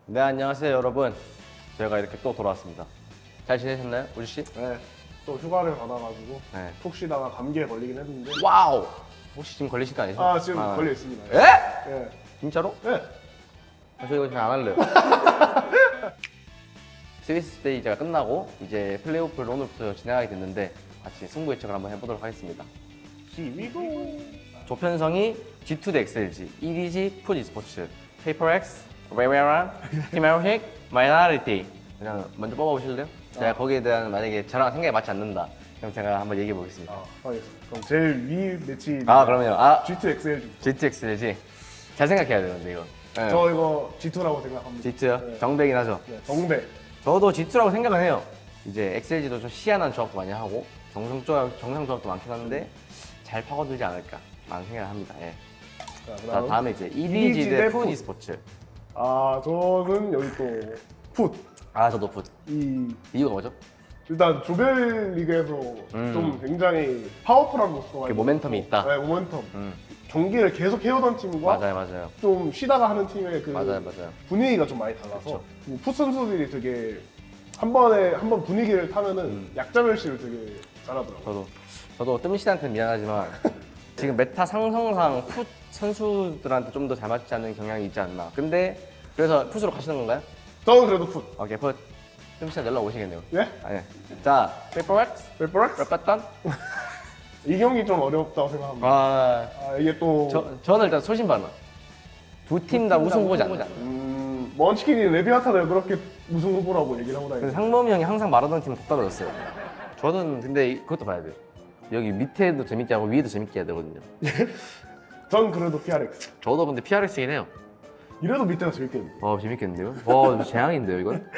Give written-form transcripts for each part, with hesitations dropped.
네, 안녕하세요 여러분. 저희가 이렇게 또 돌아왔습니다. 잘 지내셨나요, 우주 씨? 네, 또 휴가를 받아가지고 네. 푹 쉬다가 감기에 걸리긴 했는데. 와우. 혹시 지금 걸리신 거 아니죠? 아, 지금 걸려 있습니다. 에? 네. 진짜로? 네. 저 이거 잘 안 할래요. 시리즈 스테이지가 끝나고 이제 플레이오프를 오늘부터 진행하게 됐는데 같이 승부 예측을 한번 해보도록 하겠습니다. 기위고. 조편성이 G2 대 XLG, EDG, 푸드 e스포츠, 페이퍼엑스, 웨웨란, 티메로힉, 마이너리티. 그냥 먼저 뽑아보실래요? 제가 거기에 대한 만약에 저랑 생각이 맞지 않는다. 그럼 제가 한번 얘기해 보겠습니다. 알겠습니다. 그럼 제일 위 매치. 그럼요. G2 XL. G2 XLG. 잘 생각해야 되는데 이거. 네. 저 이거 G2라고 생각합니다. G2요? 네. 정배긴 하죠. 네, 정배. 저도 G2라고 생각은 해요. 이제 XLG도 좀 희한한 조합도 많이 하고 정상 조합도 많긴 한데 잘 파고들지 않을까 라는 생각을 합니다. 예. 자, 다음에 이제 EDG 대 푸드 e스포츠. 저는 여기 또 풋. 저도 풋. 이유가 뭐죠? 일단 조별리그에서 좀 굉장히 파워풀한 모습가 그 모멘텀이 있다. 네, 모멘텀. 음. 경기를 계속 해오던 팀과 맞아요. 좀 쉬다가 하는 팀의 그 맞아요. 분위기가 좀 많이 달라서 그쵸. 풋 선수들이 되게 한 번 분위기를 타면은 약자멸시를 되게 잘하더라고요. 저도 뜸씨한테는 미안하지만 지금 메타 상성상 풋 선수들한테 좀 더 잘 맞지 않는 경향이 있지 않나. 근데 그래서 풋으로 가시는 건가요? 저는 그래도 풋. 오케이, 풋. 뜸씨한테 연락 오시겠네요. 예? 네. 자, 페이퍼렉스, 페퍼렉스? 랩봤던. 이 경기 좀 어렵다고 생각합니다. 이게 또 저는 일단 소신발언. 두 팀 다 우승 후보지 않나. 먼치킨이 레비아타를 그렇게 우승 후보라고 얘기를 하고 근데 다니는데 상범이 형이 항상 말하던 팀은 못 떨어졌어요. 저는 근데 그것도 봐야 돼요. 여기 밑에도 재밌게 하고 위에도 재밌게 해야 되거든요. 전 그래도 PRX. 저도 근데 PRX이긴 해요. 이래도 밑에가 재밌겠는데. 재밌겠는데요? 이거 재앙인데요, 이건?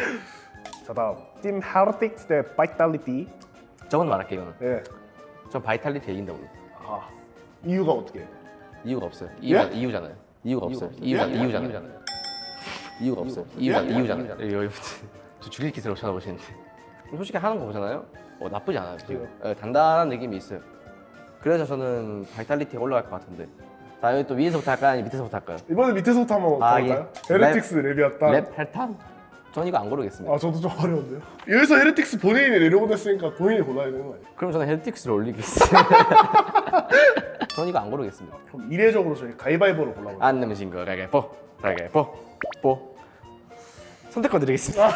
자, 다음 팀 하르틱스 대 바이탈리티. 저건 말할게요, 이거는. 네. 전 바이탈리티 이긴다고. 이유가 어떻게? 이유가 없어요. 예? 이유잖아요. 이유가 없어요. 예? 이유잖아요. 이유가 없어요. 이유잖아요. 여기 저 죽일 기세로 쳐다보시는데. 솔직히 하는 거 보잖아요. 나쁘지 않아요. 지금. 단단한 느낌이 있어요. 그래서 저는 바이탈리티가 올라갈 것 같은데. 자, 여기 또 위에서부터 할까요? 아니면 밑에서부터 할까요? 이번에 밑에서부터 한번 가볼까요? 헤레틱스 레비아타. 랩 헬탄? 전 이거 안 고르겠습니다. 저도 좀 어려운데요. 여기서 헤레틱스 본인이 내려보냈으니까 본인이 골라야 되는 거 아니에요? 그럼 저는 헬틱스를 올리겠습니다. 전 이거 안 고르겠습니다. 그럼 이례적으로 저희 가위바위보로 골라볼게요. 안 내면 진 거. 가위바위보. 선택권 드리겠습니다.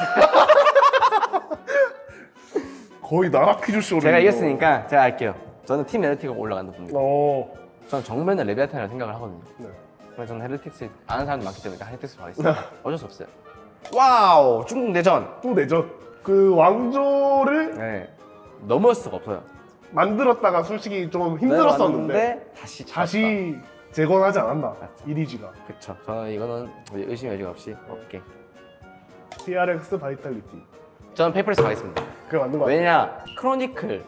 거의 나라 퀴즈쇼로. 제가 이겼으니까 제가 할게요. 저는 팀 헤르틱가 올라간다 봅니다. 어. 저는 정면은 레비아탄이라고 생각을 하거든요. 네. 그래서 저는 헤르틱스 아는 사람이 많기 때문에 헤르틱스로 가겠습니다. 어쩔 수 없어요. 와우! 중국 내전! 또 내전. 그 왕조를 네. 넘을 수가 없어요. 만들었다가 솔직히 좀 힘들었었는데 왔는데 다시 재건하지 않았나. 맞죠. 이리지가. 그쵸. 저는 이거는 의심 여지가 없이 없게. PRX 바이탈리티. 저는 페이퍼리스 가겠습니다. 그게 맞는 거 같아요. 왜냐? 크로니클,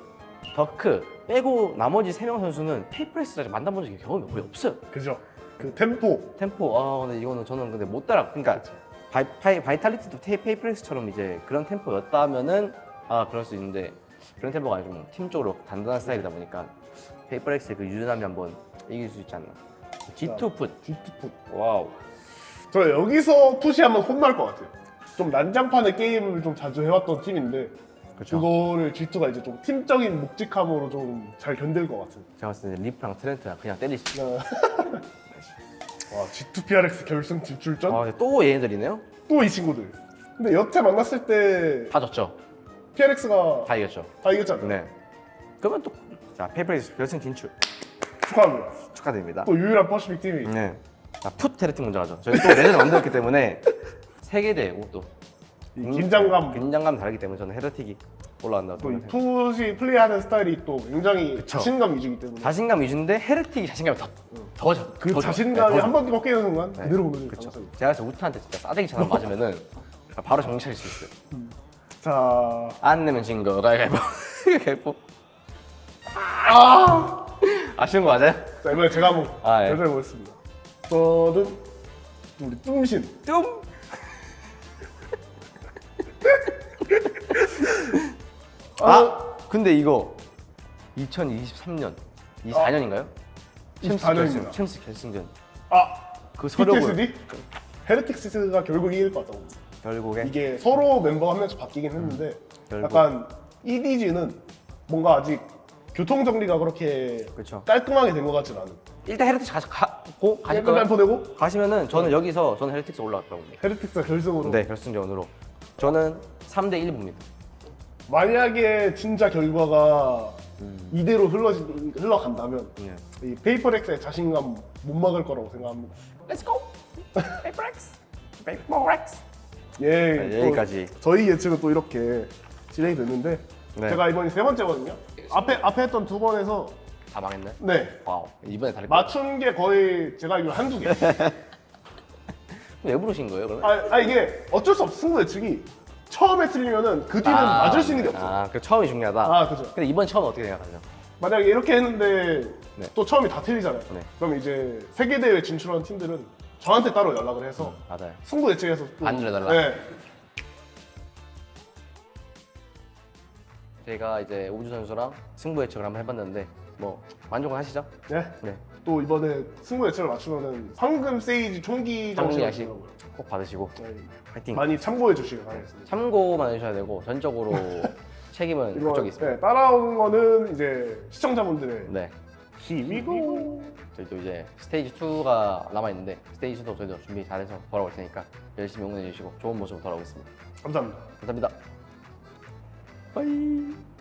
더크 빼고 나머지 3명 선수는 페이퍼리스를 만나본 적이 경험이 거의 없어요. 그죠? 그 템포. 근데 이거는 저는 근데 못 따라. 그러니까 바이탈리티도 페이퍼리스처럼 이제 그런 템포였다면은 그럴 수 있는데 그런 템포가 아니고 좀 팀적으로 단단한 스타일이다 보니까 페이퍼렉스의 그 유연함이 한번 이길 수 있지 않나. G2 풋. G2 풋. 와우. 저 여기서 풋이 하면 혼날 것 같아요. 좀 난장판의 게임을 좀 자주 해왔던 팀인데 그쵸. 그거를 G2가 이제 좀 팀적인 묵직함으로 좀 잘 견딜 것 같아요. 제가 봤을 때 리프랑 트렌트랑 그냥 때릴 수 있어요. 와, G2 PRX 결승 진출전? 근데 또 얘네들이네요? 또 이 친구들. 근데 여태 만났을 때 다 졌죠. PRX가 다 이겼죠. 다 이겼잖아요. 네. 그러면 또 자, 페이퍼렉스 결승 진출 축하합니다. 축하드립니다. 또 유일한 퍼시픽 팀이. 네. 자, 풋 테레팅 먼저 하죠. 저희 또 레전을 만들었기 때문에 세계 대회고 또 이 긴장감 다르기 때문에 저는 헤르틱이 올라간다고 또 이 생각해요. 풋이 플레이하는 스타일이 또 굉장히 자신감 위주이기 때문에 자신감 위주인데 헤르틱이 자신감이 그 자신감이 한 번 꺾이는 순간 네. 그대로 무너질 그쵸. 가능성이 있어요. 제가 그래서 우타한테 진짜 싸대기처럼 맞으면은 바로 정리할 수 있어요. 자, 안 내면 진 거. 가위바위보. 가위바위보. 아쉬운 거 맞아요? 자 이번에 제가 한번 예. 결정해 보겠습니다. 저는 우리 뚱신. 좀. 근데 이거 2023년, 24년인가요? 24년입니다. 챔스 결승전. 아, 그 서력을 PTSD? 헤레틱스가 결국 이길 것 같다고. 결국에 이게 서로 멤버가 한 명씩 바뀌긴 했는데 결국. 약간 EDG는 뭔가 아직 교통 정리가 그렇게 그렇죠. 깔끔하게 된 것 같진 않은. 일단 헤레틱스 가고 가실 일단 거예요? 보내고 가시면은 저는 여기서 저는 헤레틱스 올라갔다고 봅니다. 헤레틱스가 결승으로. 네, 결승전으로. 저는 3대 1 봅니다. 만약에 진짜 결과가 이대로 흘러간다면 네. 이 페이퍼렉스의 자신감 못 막을 거라고 생각합니다. Let's go. 페이퍼렉스. 페이퍼렉스. 예, 네, 또 여기까지. 저희 예측은 또 이렇게 진행이 됐는데 네. 제가 이번이 세 번째거든요. 앞에 했던 두 번에서 다 망했네. 네 와우. 이번에 다를 거. 맞춘 게 거의 제가 알기로 한두 개. 왜 부르신 거예요, 그러면? 아 이게 어쩔 수 없어. 승부 예측이 처음에 틀리면은 그 뒤는 맞을 수 있는 게 없어. 아, 그 처음이 중요하다. 아 그죠. 근데 이번 처음 어떻게 생각하세요? 만약에 이렇게 했는데 네. 또 처음이 다 틀리잖아요. 네. 그럼 이제 세계 대회 진출한 팀들은 저한테 따로 연락을 해서 맞아요. 승부 예측해서 또 안내해달라. 네. 제가 이제 우주 선수랑 승부 예측을 한번 해봤는데 뭐 만족은 하시죠? 네. 네. 또 이번에 승부 예측을 맞추면은 황금 세이지 총기 장식을 성리 야식 주더라고요. 꼭 받으시고 네. 파이팅. 많이 참고해 주시길 바라겠습니다. 참고만 해주셔야 되고 전적으로 책임은 이거 그쪽에 있습니다. 네, 따라온 거는 이제 시청자분들의 네. 힘이고. 저희도 이제 스테이지 2가 남아 있는데 스테이지 2도 저희도 준비 잘해서 돌아올 테니까 열심히 응원해 주시고 좋은 모습으로 돌아오겠습니다. 감사합니다. 감사합니다. 빠이.